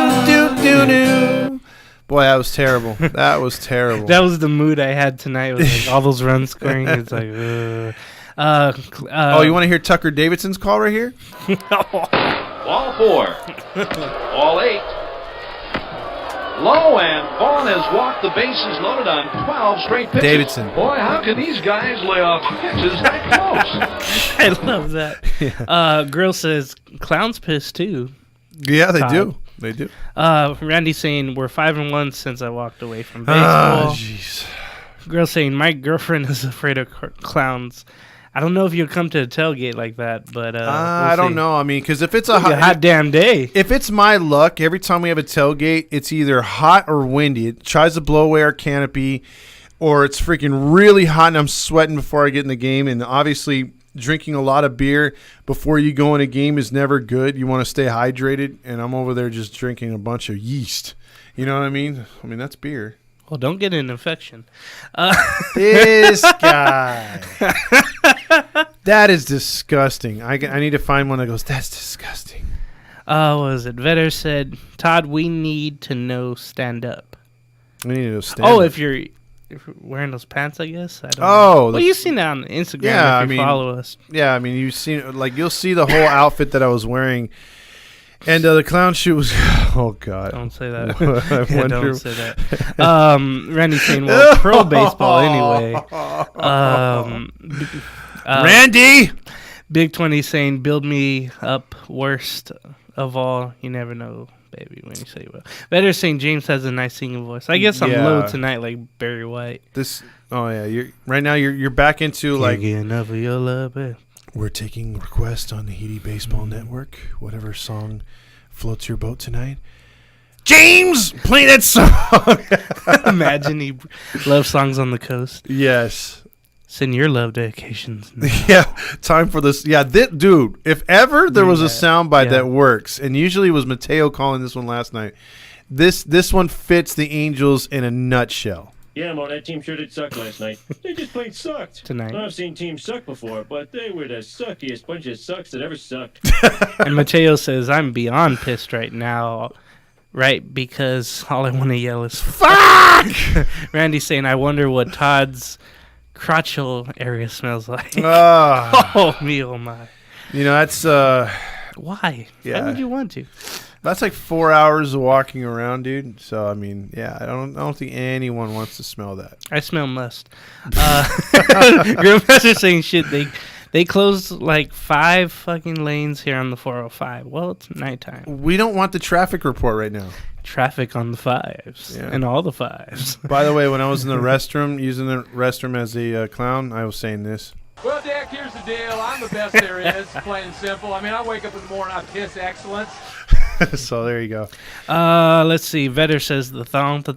Boy, that was terrible. That was terrible. That was the mood I had tonight with like all those runs scoring. It's like, oh, you want to hear Tucker Davidson's call right here? Ball 4. Ball 8. Low, and Vaughn has walked the bases loaded on 12 straight pitches. Davidson. Boy, how can these guys lay off pitches that close? I love that. Girl says clowns piss too. Yeah, they do. They do. Randy saying we're 5-1 since I walked away from baseball. Jeez. Girl saying my girlfriend is afraid of clowns. I don't know if you'll come to a tailgate like that, but I don't know. I mean, because if it's a hot damn day, if it's my luck, every time we have a tailgate, it's either hot or windy. It tries to blow away our canopy, or it's freaking really hot and I'm sweating before I get in the game. And obviously, drinking a lot of beer before you go in a game is never good. You want to stay hydrated, and I'm over there just drinking a bunch of yeast. You know what I mean? I mean, that's beer. Well, don't get an infection. This guy. That is disgusting. I need to find one that goes, that's disgusting. What was it? Vetter said, Todd, we need to know stand up. We need to know stand up. Oh, if you're wearing those pants, I guess. I don't know. Oh. Well, you've seen that on Instagram if you follow us. Yeah, I mean, you've seen, like, you'll see the whole outfit that I was wearing. And the clown shoe was, oh, God. Don't say that. Don't say that. Randy saying, well, pro baseball anyway. Randy! Big 20 saying, build me up worst of all. You never know, baby, when you say well. Better saying James has a nice singing voice. I guess I'm low tonight like Barry White. Right now you're back into Can't like get enough of your love, babe. We're taking requests on the Heedy Baseball Network. Whatever song floats your boat tonight. James, play that song. Imagine he loves songs on the coast. Yes. Send your love dedications. Yeah, time for this. Yeah, dude, if ever there was a soundbite that works, and usually it was Mateo calling this one last night, this one fits the Angels in a nutshell. Yeah, Mo, that team sure did suck last night. They just plain sucked. Tonight. I've seen teams suck before, but they were the suckiest bunch of sucks that ever sucked. And Mateo says, I'm beyond pissed right now, right? Because all I want to yell is, fuck! Randy's saying, I wonder what Todd's crotchal area smells like. Oh, me, oh, my. You know, that's... Why? Yeah. Why would you want to? That's like 4 hours of walking around, dude. So I mean, yeah, I don't think anyone wants to smell that. I smell must. Grandmaster's saying shit. They closed like 5 fucking lanes here on the 405. Well, it's nighttime. We don't want the traffic report right now. Traffic on the 5s and all the 5s. By the way, when I was in the restroom, using the restroom as a clown, I was saying this. Well, Dak, here's the deal. I'm the best there is, plain and simple. I mean, I wake up in the morning, I piss excellence. So there you go. Let's see. Vetter says the thong. All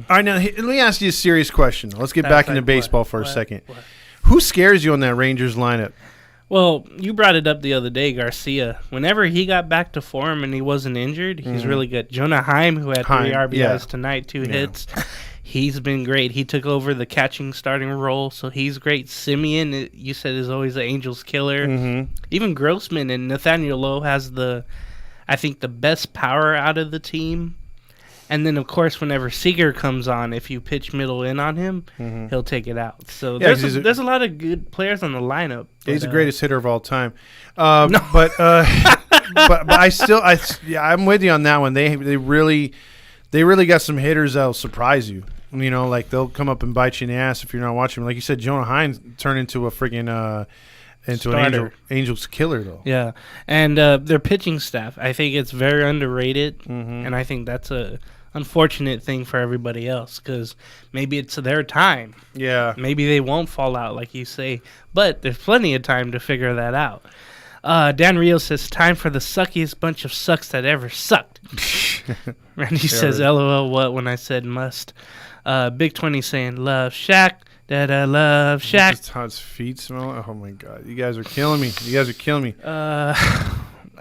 right, now let me ask you a serious question. Let's get back into baseball for a second. Who scares you on that Rangers lineup? Well, you brought it up the other day, Garcia. Whenever he got back to form and he wasn't injured, he's really good. Jonah Heim, who had 3 RBIs tonight, 2 hits. He's been great. He took over the catching starting role, so he's great. Simeon, you said, is always the Angels killer. Mm-hmm. Even Grossman and Nathaniel Lowe has I think, the best power out of the team. And then, of course, whenever Seager comes on, if you pitch middle in on him, he'll take it out. So there's a lot of good players on the lineup. He's the greatest hitter of all time. But I'm with you on that one. They really got some hitters that'll surprise you. You know, like they'll come up and bite you in the ass if you're not watching. Like you said, Jonah Hines turned into a freaking an Angels killer, though. Yeah, and their pitching staff, I think it's very underrated, and I think that's a unfortunate thing for everybody else because maybe it's their time. Yeah. Maybe they won't fall out like you say, but there's plenty of time to figure that out. Dan Rio says, time for the suckiest bunch of sucks that ever sucked. Randy says, LOL, what when I said must. Big 20 saying, love Shaq. That I love Shaq. Does Todd's feet smell? Oh, my God. You guys are killing me.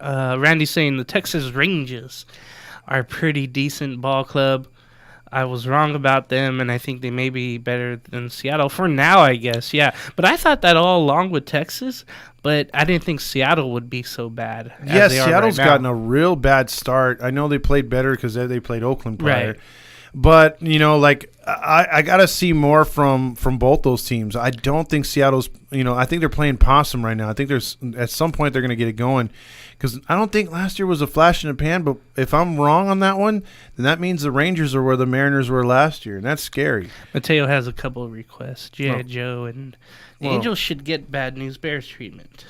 Randy saying, the Texas Rangers are a pretty decent ball club. I was wrong about them, and I think they may be better than Seattle for now, I guess. Yeah, but I thought that all along with Texas, but I didn't think Seattle would be so bad. Yeah, Seattle's gotten a real bad start. I know they played better because they played Oakland prior. Right. But like I gotta see more from both those teams. I don't think Seattle's. I think they're playing possum right now. I think there's at some point they're gonna get it going, because I don't think last year was a flash in the pan. But if I'm wrong on that one, then that means the Rangers are where the Mariners were last year, and that's scary. Mateo has a couple of requests. G.I. Joe and the Angels should get Bad News Bears treatment.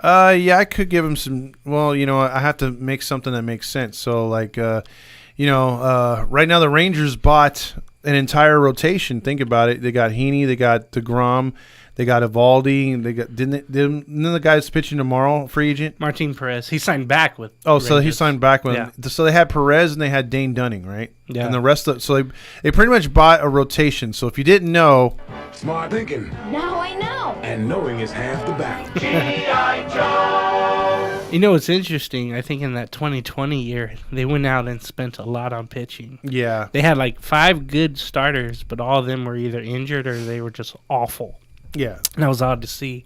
Yeah, I could give him some. Well, I have to make something that makes sense. So, like, right now the Rangers bought an entire rotation. Think about it. They got Heaney, they got DeGrom, they got Evaldi. They got didn't the guy's pitching tomorrow, free agent Martin Perez. He signed back with. Oh, so he signed back with. Yeah. So they had Perez and they had Dane Dunning, right? Yeah. And the rest of they pretty much bought a rotation. So if you didn't know, smart thinking. Now I know. And knowing is half the battle. G.I. Joe. It's interesting. I think in that 2020 year, they went out and spent a lot on pitching. Yeah. They had like 5 good starters, but all of them were either injured or they were just awful. Yeah. And that was odd to see.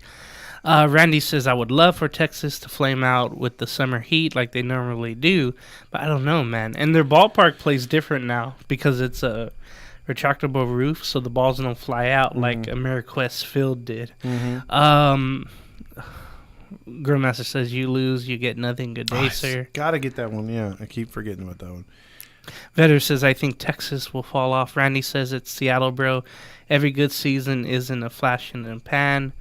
Randy says, I would love for Texas to flame out with the summer heat like they normally do, but I don't know, man. And their ballpark plays different now because it's a retractable roof, so the balls don't fly out like AmeriQuest Field did. Grillmaster says, you lose, you get nothing. Good day, sir. Gotta get that one. Yeah, I keep forgetting about that one. Vetter says, I think Texas will fall off. Randy says, it's Seattle, bro. Every good season isn't a flash in the pan,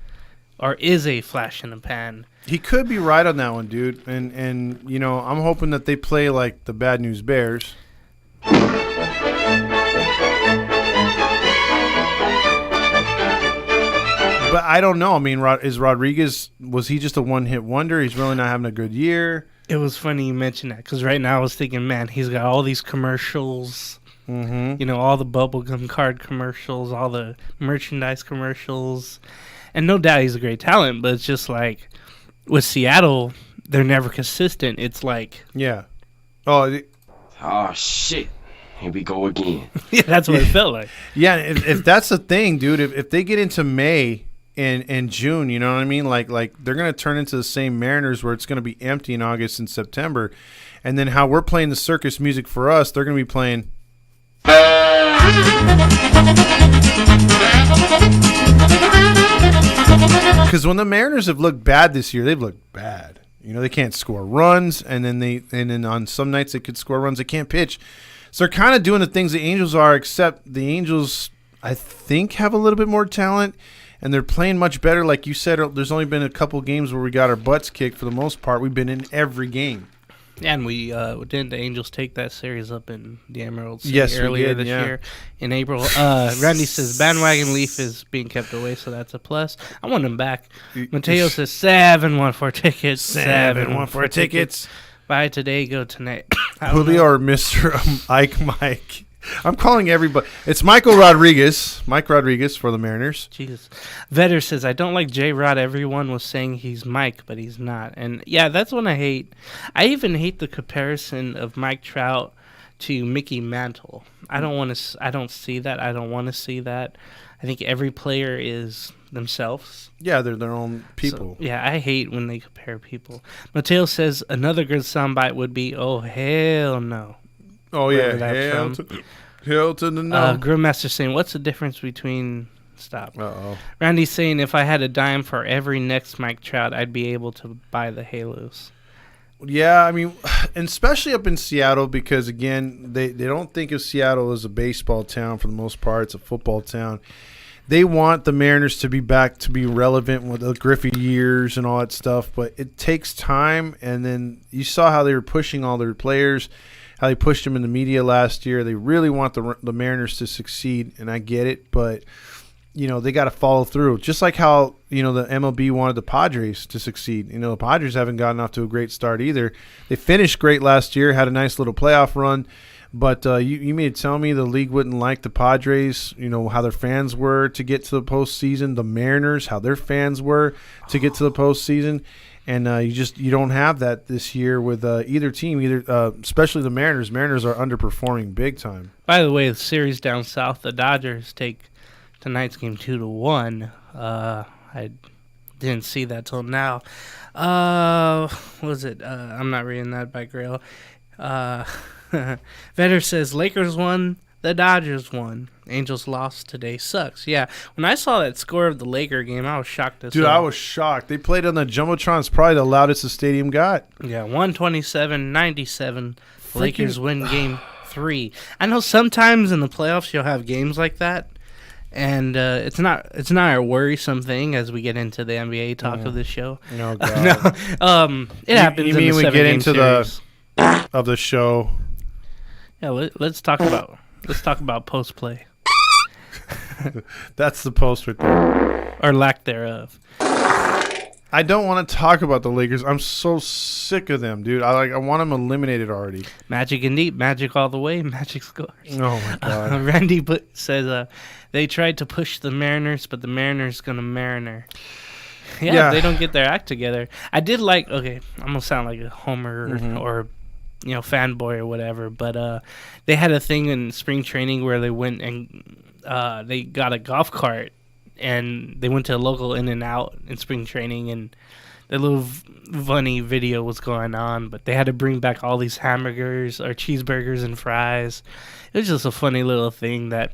or is a flash in the pan. He could be right on that one, dude. And I'm hoping that they play like the Bad News Bears. But I don't know. I mean, is Rodriguez, was he just a one-hit wonder? He's really not having a good year. It was funny you mentioned that, because right now I was thinking, man, he's got all these commercials, all the bubblegum card commercials, all the merchandise commercials. And no doubt he's a great talent, but it's just like with Seattle, they're never consistent. It's like... Yeah. Oh, shit. Here we go again. Yeah, that's what it felt like. Yeah, if that's the thing, dude, if they get into May and June, you know what I mean? Like they're going to turn into the same Mariners where it's going to be empty in August and September. And then how we're playing the circus music for us, they're going to be playing... Because when the Mariners have looked bad this year, they've looked bad. They can't score runs, and then on some nights they could score runs. They can't pitch. So they're kind of doing the things the Angels are, except the Angels, I think, have a little bit more talent, and they're playing much better. Like you said, there's only been a couple games where we got our butts kicked. For the most part, we've been in every game. Yeah, and we didn't the Angels take that series up in the Emerald City earlier this year in April. Randy says bandwagon Leaf is being kept away, so that's a plus. I want him back. Mateo says 714 tickets. 714 tickets. Buy today, go tonight. Julio or Mr. Ike Mike. I'm calling everybody. It's Mike Rodriguez for the Mariners. Jesus. Vetter says, I don't like J-Rod. Everyone was saying he's Mike, but he's not. And, yeah, that's one I hate. I even hate the comparison of Mike Trout to Mickey Mantle. I don't see that. I don't want to see that. I think every player is themselves. Yeah, they're their own people. So, yeah, I hate when they compare people. Mateo says, another good soundbite would be, oh, hell no. Oh, yeah. Hell to the no. Grillmaster saying, what's the difference between... Stop. Uh-oh. Randy's saying, if I had a dime for every next Mike Trout, I'd be able to buy the Halos. Yeah, I mean, and especially up in Seattle, because, again, they don't think of Seattle as a baseball town for the most part. It's a football town. They want the Mariners to be back to be relevant with the Griffey years and all that stuff, but it takes time. And then you saw how they were pushing all their players, how they pushed them in the media last year. They really want the Mariners to succeed, and I get it, but they got to follow through. Just like how the MLB wanted the Padres to succeed. The Padres haven't gotten off to a great start either. They finished great last year, had a nice little playoff run, but you mean to tell me the league wouldn't like the Padres? How their fans were to get to the postseason. The Mariners, how their fans were to get to the postseason. And you don't have that this year with either team, especially the Mariners. Mariners are underperforming big time. By the way, the series down south, the Dodgers take tonight's game 2-1. I didn't see that till now. What was it? I'm not reading that by Grail. Vetter says Lakers won The Dodgers won. Angels lost today. Sucks. Yeah. When I saw that score of the Laker game, I was shocked as Dude, hell. I was shocked. They played on the Jumbotron. It's probably the loudest the stadium got. Yeah, 127-97. Lakers win game 3. I know sometimes in the playoffs you'll have games like that, and it's not a worrisome thing as we get into the NBA talk of this show. No, God. It happens. You mean in the we get into series. the show? Yeah, let's talk about post play. That's the post right there. Or lack thereof. I don't want to talk about the Lakers. I'm so sick of them, dude. I want them eliminated already. Magic and deep, magic all the way, magic scores. Oh my God. Randy says they tried to push the Mariners, but the Mariners gonna mariner. Yeah, they don't get their act together. I did like. Okay, I'm gonna sound like a homer or fanboy or whatever, but they had a thing in spring training where they went and they got a golf cart and they went to a local In-N-Out in spring training, and the little funny video was going on, but they had to bring back all these hamburgers or cheeseburgers and fries. It was just a funny little thing that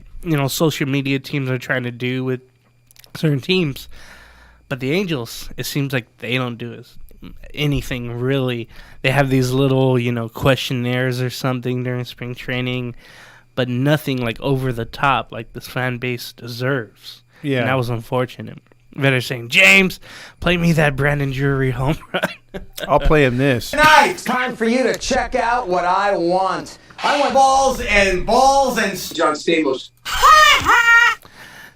social media teams are trying to do with certain teams. But the Angels, it seems like they don't do anything really. They have these little, questionnaires or something during spring training, but nothing like over the top like this fan base deserves. Yeah. And that was unfortunate. They're saying, James, play me that Brandon Drury home run. I'll play him this. Tonight, it's time for you to check out what I want. I want balls and John Stamos.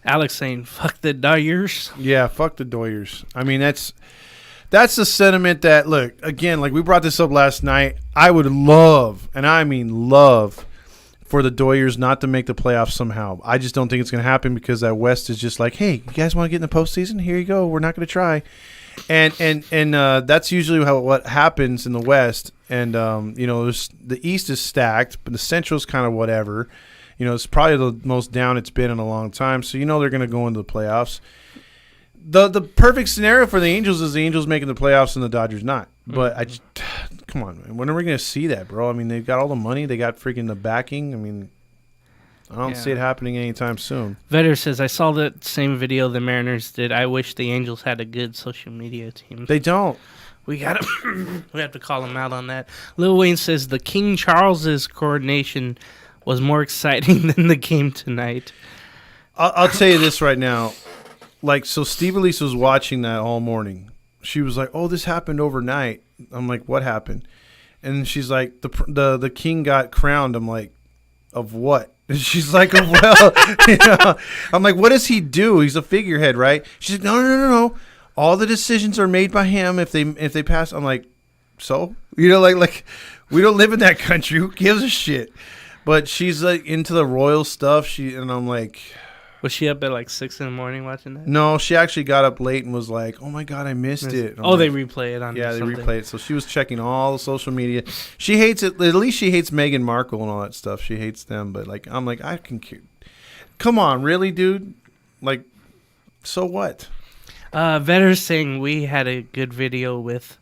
Alex saying, fuck the Dodgers. Yeah, fuck the Doyers. I mean, that's the sentiment that, look, again, like we brought this up last night, I would love, and I mean love, for the Doyers not to make the playoffs somehow. I just don't think it's going to happen because that West is just like, hey, you guys want to get in the postseason? Here you go. We're not going to try. And that's usually what happens in the West. And, the East is stacked, but the Central's kind of whatever. It's probably the most down it's been in a long time. So, they're going to go into the playoffs. The perfect scenario for the Angels is the Angels making the playoffs and the Dodgers not. But come on, man. When are we going to see that, bro? I mean, they've got all the money. They got freaking the backing. I mean, I don't see it happening anytime soon. Vetter says, I saw that same video the Mariners did. I wish the Angels had a good social media team. They don't. We have to call them out on that. Lil Wayne says the King Charles's coronation was more exciting than the game tonight. I'll tell you this right now. So Steve Elise was watching that all morning. She was like, "Oh, this happened overnight." I'm like, "What happened?" And she's like, "The king got crowned." I'm like, "Of what?" And she's like, "Well, I'm like, "What does he do? He's a figurehead, right?" She's like, "No. All the decisions are made by him. If they pass," I'm like, "So like we don't live in that country. Who gives a shit?" But she's like into the royal stuff. And I'm like. Was she up at like 6 in the morning watching that? No, she actually got up late and was like, "Oh my God, I missed it." They replay it on. Yeah, they something. replay it. So she was checking all the social media. She hates it. At least she hates Meghan Markle and all that stuff. She hates them. But I'm like, I can. Come on, really, dude? Like, so what? Vetter's saying we had a good video with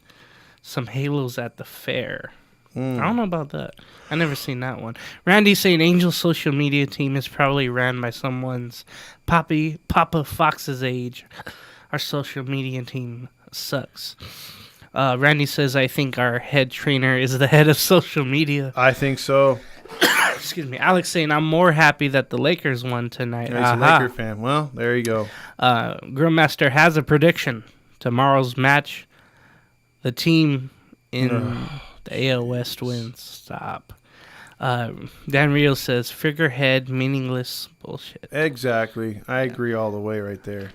some halos at the fair. I don't know about that. I never seen that one. Randy's saying Angel's social media team is probably ran by someone's Papa Fox's age. Our social media team sucks. Randy says, I think our head trainer is the head of social media. I think so. Excuse me. Alex saying, I'm more happy that the Lakers won tonight. Yeah, he's a Laker fan. Well, there you go. Grillmaster has a prediction. Tomorrow's match, the team in the AL West wins. Stop. Dan Rio says, figurehead, meaningless bullshit. Exactly. I agree all the way right there.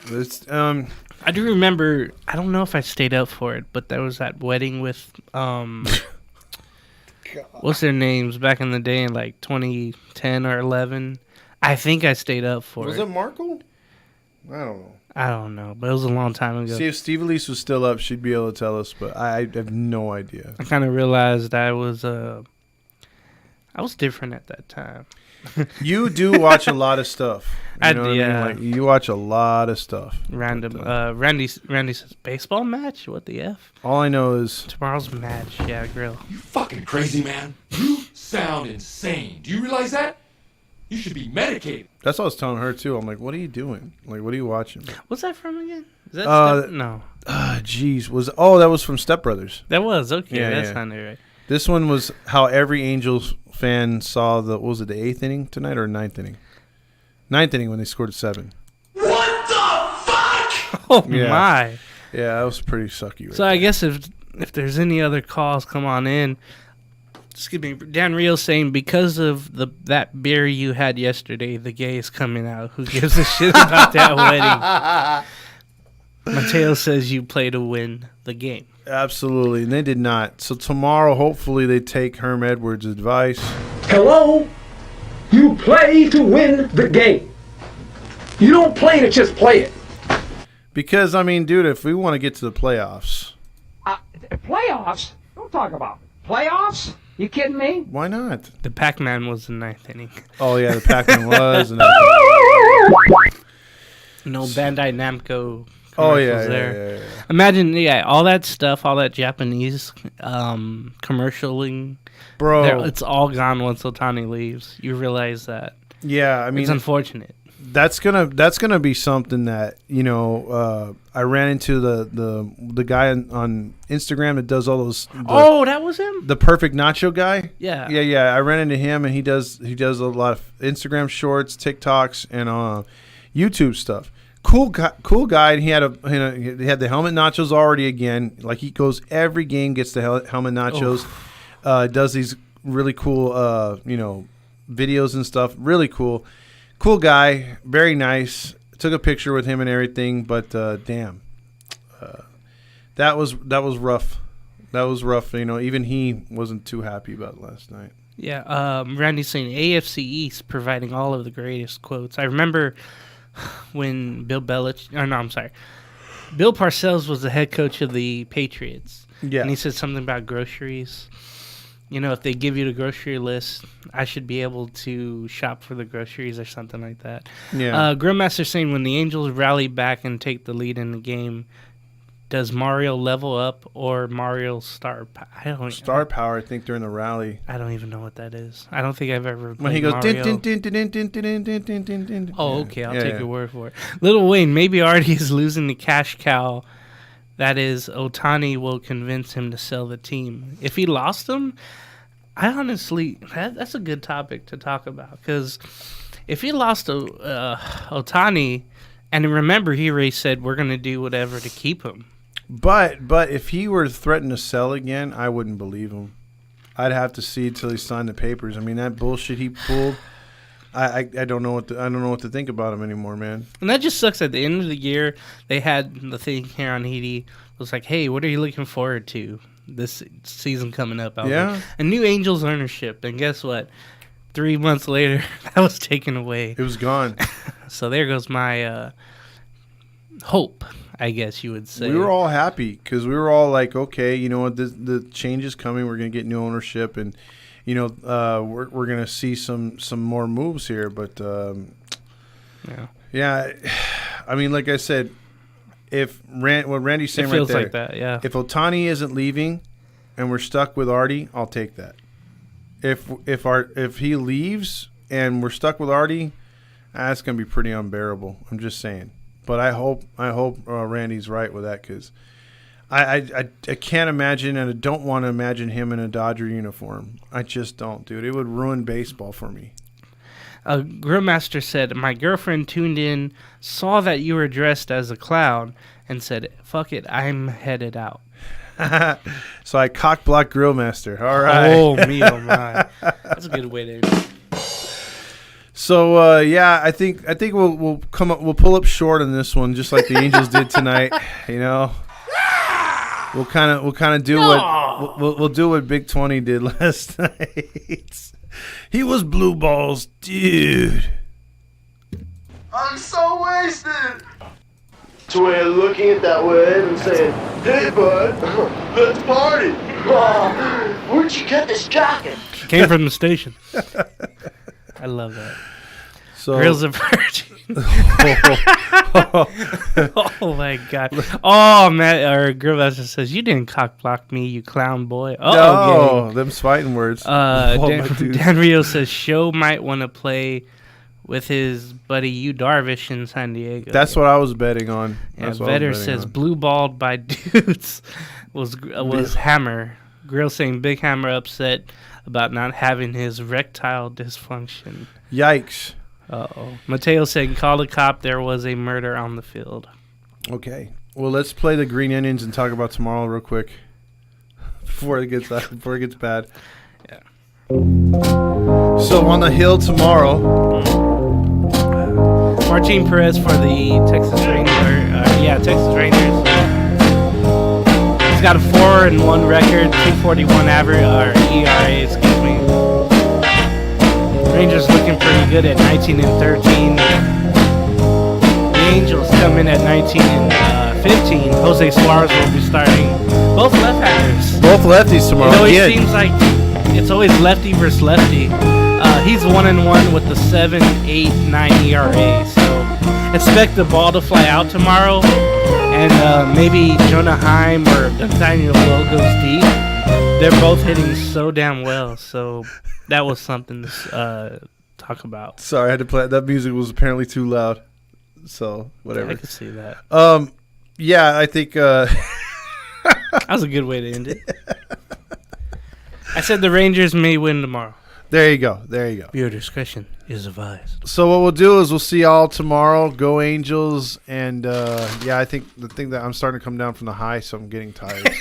I do remember, I don't know if I stayed up for it, but there was that wedding with, what's their names back in the day in like 2010 or 11. I think I stayed up for it. Was it Markle? I don't know. But it was a long time ago. See, if Steve Elise was still up, she'd be able to tell us, but I have no idea. I kind of realized I was different at that time. You do watch a lot of stuff. You know what yeah. I mean? Like, you watch a lot of stuff. Random. Randy says, baseball match? What the F? All I know is... Tomorrow's match. Yeah, grill. You fucking crazy, man. You sound insane. Do you realize that? You should be medicated. That's what I was telling her too. I'm like, what are you doing? Like, what are you watching? What's that from again? Is that no? Jeez, that was from Step Brothers. That was okay. Yeah, That's yeah. not right. This one was how every Angels fan saw the the 8th inning tonight or 9th inning? 9th inning when they scored 7. What the fuck? Oh Yeah. my! Yeah, that was pretty sucky. Right So I guess if there's any other calls, come on in. Excuse me, Dan Rio saying because of that beer you had yesterday, the gay is coming out. Who gives a shit about that wedding? Mateo says you play to win the game. Absolutely, and they did not. So tomorrow, hopefully, they take Herm Edwards' advice. Hello? You play to win the game. You don't play to just play it. Because, I mean, dude, if we want to get to the playoffs. Playoffs? Don't talk about playoffs. You kidding me? Why not? The Pac-Man was the 9th inning. Oh, yeah, the Pac-Man was. No Bandai Namco. Oh, yeah, there. yeah. Imagine, all that stuff, all that Japanese commercialing. Bro. It's all gone once Ohtani leaves. You realize that. Yeah, I mean. It's unfortunate. That's gonna be something that, I ran into the guy on Instagram that does all those. That was him? The Perfect Nacho guy. Yeah. Yeah. I ran into him, and he does a lot of Instagram shorts, TikToks, and YouTube stuff. Cool guy. And he had the helmet nachos already again. Like, he goes every game, gets the helmet nachos. Does these really cool videos and stuff. Really cool. Cool guy, very nice. Took a picture with him and everything, but damn, that was rough. That was rough. Even he wasn't too happy about last night. Yeah, Randy's saying AFC East providing all of the greatest quotes. I remember when Bill Parcells was the head coach of the Patriots. Yeah, and he said something about groceries. If they give you the grocery list, I should be able to shop for the groceries or something like that. Yeah. Grillmaster saying when the Angels rally back and take the lead in the game, does Mario level up or Mario star power? Star power, I think, during the rally. I don't even know what that is. I don't think I've ever played when he goes Mario. Oh, okay. I'll take your word for it. Lil Wayne, maybe Artie is losing the cash cow. That is, Ohtani will convince him to sell the team. If he lost him, I honestly, that's a good topic to talk about. Because if he lost Ohtani, and remember, he already said we're going to do whatever to keep him. But if he were threatened to sell again, I wouldn't believe him. I'd have to see until he signed the papers. I mean, that bullshit he pulled. I don't know what to think about him anymore, man. And that just sucks. At the end of the year, they had the thing here on Heedy. It was like, hey, what are you looking forward to this season coming up? Yeah. A new Angels ownership. And guess what? 3 months later, that was taken away. It was gone. So there goes my hope, I guess you would say. We were all happy because we were all like, okay, you know what, the change is coming. We're going to get new ownership, and we're going to see some more moves here. But yeah. I mean, like I said, if what Randy's saying right there, like that, yeah. If Ohtani isn't leaving, and we're stuck with Artie, I'll take that. If he leaves and we're stuck with Artie, that's going to be pretty unbearable. I'm just saying. But I hope Randy's right with that, because I can't imagine, and I don't want to imagine him in a Dodger uniform. I just don't, dude. It would ruin baseball for me. Grillmaster said, my girlfriend tuned in, saw that you were dressed as a clown, and said, fuck it, I'm headed out. So I cock-blocked Grillmaster. All right. Oh, me, oh, my. That's a good way to... So I think we'll pull up short on this one, just like the Angels did tonight. We'll kind of do we'll do what Big 20 did last night. He was blue balls, dude. I'm so wasted. So we're looking at that wave and saying, hey, bud, let's party. Where'd you get this jacket? Came from the station. I love that. So, Grill's a virgin. Oh my god. Oh man, our Grillmaster says, you didn't cock block me, you clown boy. No, them's fighting words. Dan Rio says, Show might want to play with his buddy Yu Darvish in San Diego. That's what I was betting on. Yeah, Vetter says blue balled by dudes was Hammer. Grill saying Big Hammer upset about not having his erectile dysfunction. Yikes. Uh-oh. Mateo saying call the cop. There was a murder on the field. Okay. Well, let's play the Green Onions and talk about tomorrow real quick before it gets bad. Yeah. So on the hill tomorrow. Martin Perez for the Texas Rangers. Texas Rangers. He's got a 4-1 record, 2.41 average or ERA. Excuse me. Rangers looking pretty good at 19-13. The Angels come in at 19-15. Jose Suarez will be starting. Both left-handers. Both lefties tomorrow. It always seems like it's always lefty versus lefty. He's 1-1 with the 7.89 ERA. So expect the ball to fly out tomorrow, and maybe Jonah Heim or Nathaniel Lowe goes deep. They're both hitting so damn well. So that was something to talk about. Sorry, I had to play. That music was apparently too loud. So whatever. Yeah, I could see that. Yeah, I think that was a good way to end it. I said the Rangers may win tomorrow. There you go. Viewer discretion is advised. So what we'll do is we'll see y'all tomorrow. Go Angels. And, I think the thing that I'm starting to come down from the high, so I'm getting tired.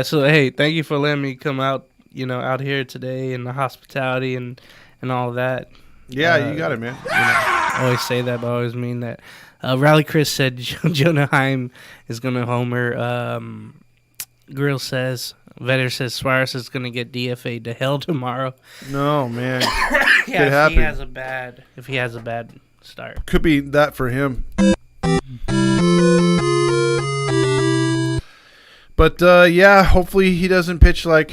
So, thank you for letting me come out, out here today and the hospitality and all of that. Yeah, you got it, man. I always say that, but I always mean that. Rally Chris said Jonah Heim is going to homer. Grill says, Vetter says Suarez is going to get DFA'd to hell tomorrow. No, man. Yeah, if he has a bad start. Could be that for him. But, hopefully he doesn't pitch like...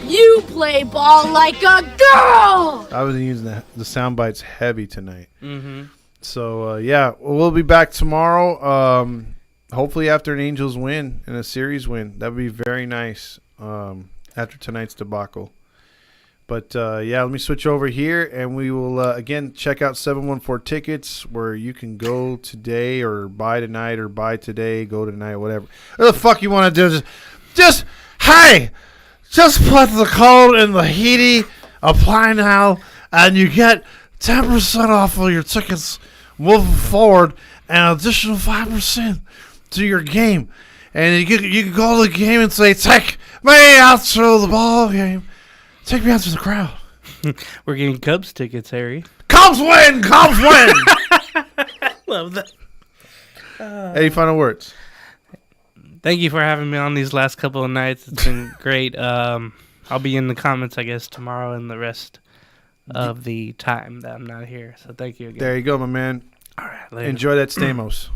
You play ball like a girl! I was using the sound bites heavy tonight. Mm-hmm. So, we'll be back tomorrow. Hopefully after an Angels win and a series win. That would be very nice after tonight's debacle. But, let me switch over here, and we will, again, check out 714 Tickets, where you can go today or buy tonight or buy today, go tonight, whatever. What the fuck you want to do? Just put the code in the heaty, apply now, and you get 10% off of your tickets moving forward and an additional 5% to your game. And you can go to the game and say, take me out to the ball game. Take me out to the crowd. We're getting Cubs tickets, Harry. Cubs win! Love that. Any final words? Thank you for having me on these last couple of nights. It's been great. I'll be in the comments, I guess, tomorrow and the rest of the time that I'm not here. So thank you again. There you go, my man. All right, later. Enjoy that Stamos.